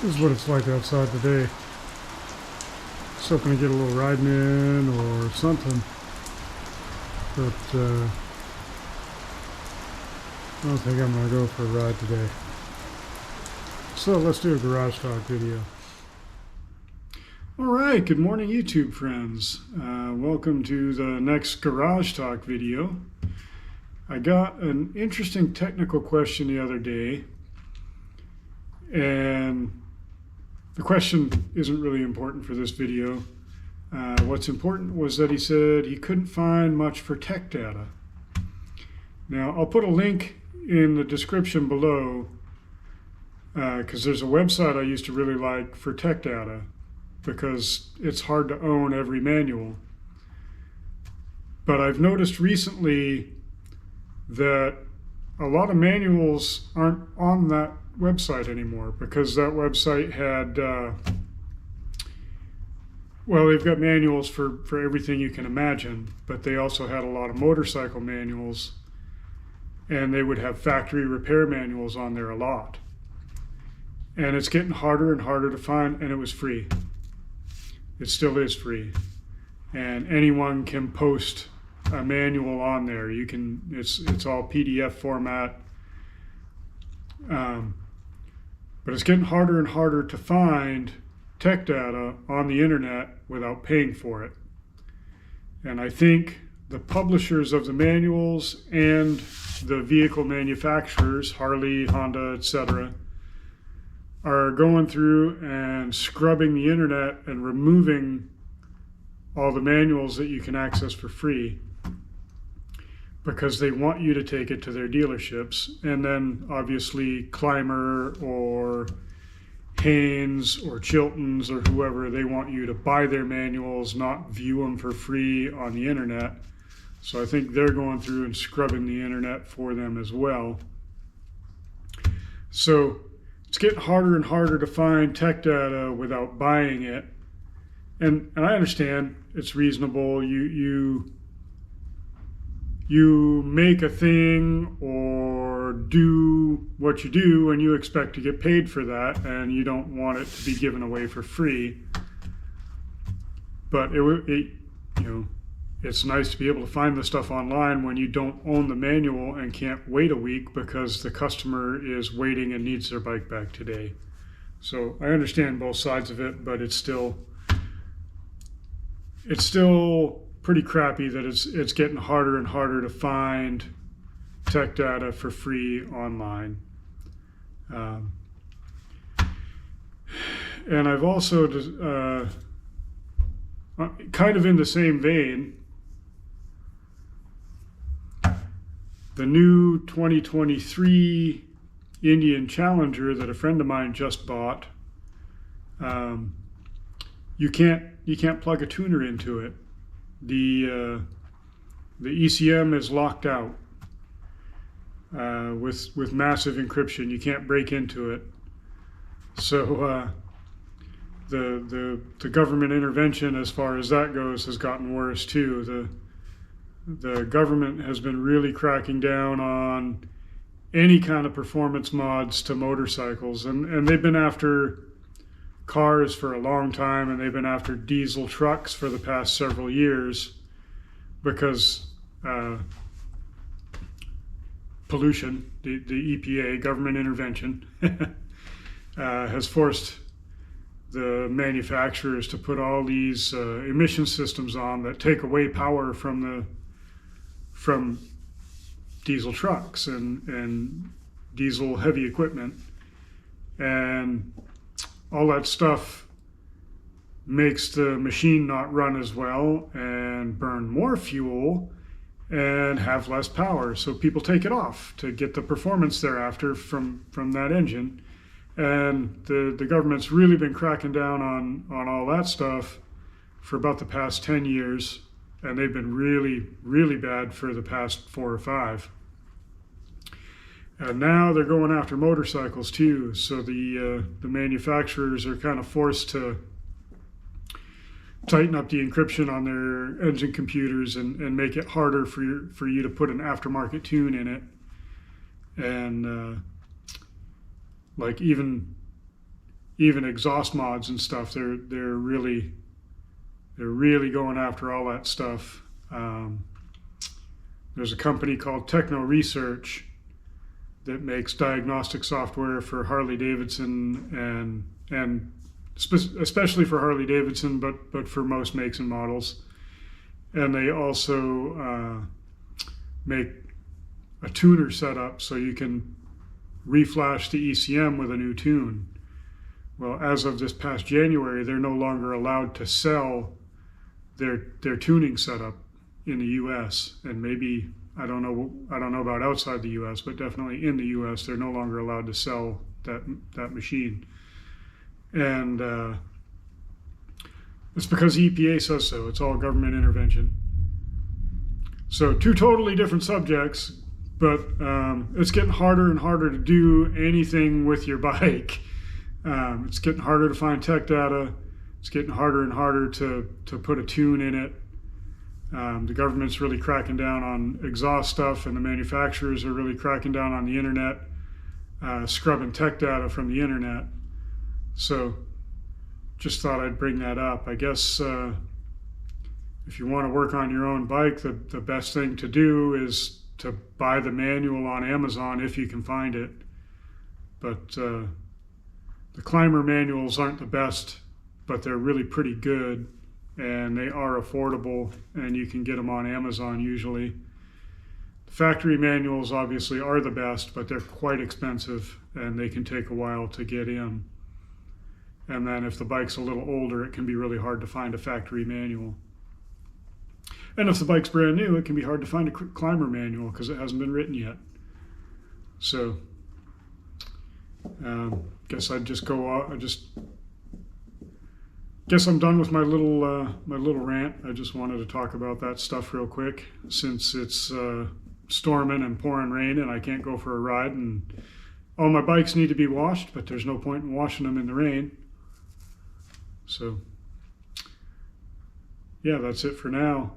This is what it's like outside today. Just hoping to get a little riding in or something. But I don't think I'm going to go for a ride today. So let's do a garage talk video. All right, good morning YouTube friends. Welcome to the next garage talk video. I got an interesting technical question the other day, and the question isn't really important for this video. What's important was that he said he couldn't find much for tech data. Now, I'll put a link in the description below because there's a website I used to really like for tech data because it's hard to own every manual. But I've noticed recently that a lot of manuals aren't on that website anymore because that website had, they've got manuals for everything you can imagine, but they also had a lot of motorcycle manuals, and they would have factory repair manuals on there a lot. And it's getting harder and harder to find, and it was free. It still is free. And anyone can post a manual on there. You can, it's all PDF format. But it's getting harder and harder to find tech data on the internet without paying for it. And I think the publishers of the manuals and the vehicle manufacturers, Harley, Honda, etc., are going through and scrubbing the internet and removing all the manuals that you can access for free because they want you to take it to their dealerships. And then obviously Clymer or Haynes or Chilton's or whoever, they want you to buy their manuals, not view them for free on the internet. So I think they're going through and scrubbing the internet for them as well. So it's getting harder and harder to find tech data without buying it. And I understand it's reasonable. You make a thing or do what you do and you expect to get paid for that, and you don't want it to be given away for free. But it's nice to be able to find the stuff online when you don't own the manual and can't wait a week because the customer is waiting and needs their bike back today. So I understand both sides of it, but it's still pretty crappy that it's getting harder and harder to find tech data for free online. And I've also, kind of in the same vein, the new 2023 Indian Challenger that a friend of mine just bought, you can't plug a tuner into it. The ECM is locked out with massive encryption. You can't break into it. So the government intervention as far as that goes has gotten worse too. The government has been really cracking down on any kind of performance mods to motorcycles, and they've been after cars for a long time, and they've been after diesel trucks for the past several years because pollution, the EPA, government intervention, has forced the manufacturers to put all these emission systems on that take away power from diesel trucks and diesel heavy equipment, and all that stuff makes the machine not run as well and burn more fuel and have less power. So people take it off to get the performance they're after from that engine. And the government's really been cracking down on all that stuff for about the past 10 years. And they've been really, really bad for the past 4 or 5. And now they're going after motorcycles too. So the manufacturers are kind of forced to tighten up the encryption on their engine computers and make it harder for you to put an aftermarket tune in it. And like even even exhaust mods and stuff. They're really going after all that stuff. There's a company called Techno Research that makes diagnostic software for Harley-Davidson and especially for Harley-Davidson, but for most makes and models. And they also make a tuner setup so you can reflash the ECM with a new tune. Well, as of this past January, they're no longer allowed to sell their tuning setup in the U.S. and maybe I don't know about outside the U.S., but definitely in the U.S. they're no longer allowed to sell that machine, and it's because the EPA says so. It's all government intervention. So two totally different subjects, but it's getting harder and harder to do anything with your bike. It's getting harder to find tech data. It's getting harder and harder to put a tune in it. The government's really cracking down on exhaust stuff, and the manufacturers are really cracking down on the internet, scrubbing tech data from the internet. So just thought I'd bring that up. I guess if you want to work on your own bike, the best thing to do is to buy the manual on Amazon if you can find it. But the Clymer manuals aren't the best, but they're really pretty good. And they are affordable, and you can get them on Amazon usually. The factory manuals obviously are the best, but they're quite expensive, and they can take a while to get in. And then if the bike's a little older, it can be really hard to find a factory manual. And if the bike's brand new, it can be hard to find a Clymer manual because it hasn't been written yet. So, guess I'd just go off. Guess I'm done with my little rant. I just wanted to talk about that stuff real quick since it's storming and pouring rain and I can't go for a ride, and all my bikes need to be washed, but there's no point in washing them in the rain. So yeah, that's it for now.